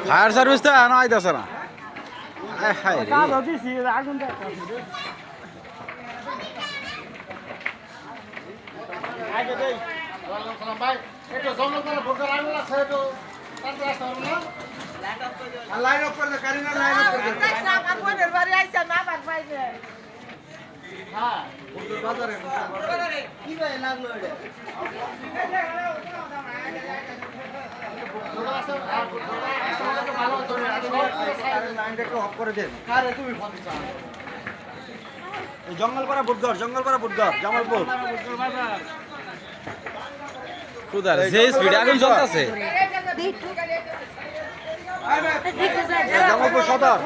Fire service তো এখনো আইতেছে না। লাইন অফ করে দে কারিনা লাইন অফ করে দে আমার বোনের বাড়ি আইছে না বাদ পাইছে হ্যাঁ বাজারে কি ভাই লাগলো এটা লাইনটা একটু অফ করে দেন কারে তুমি ফোন দিছ জঙ্গলপাড়া বুটঘর জামালপুর কুদার যে স্পিডে আগুন জ্বলতেছে। জামালপুর সদর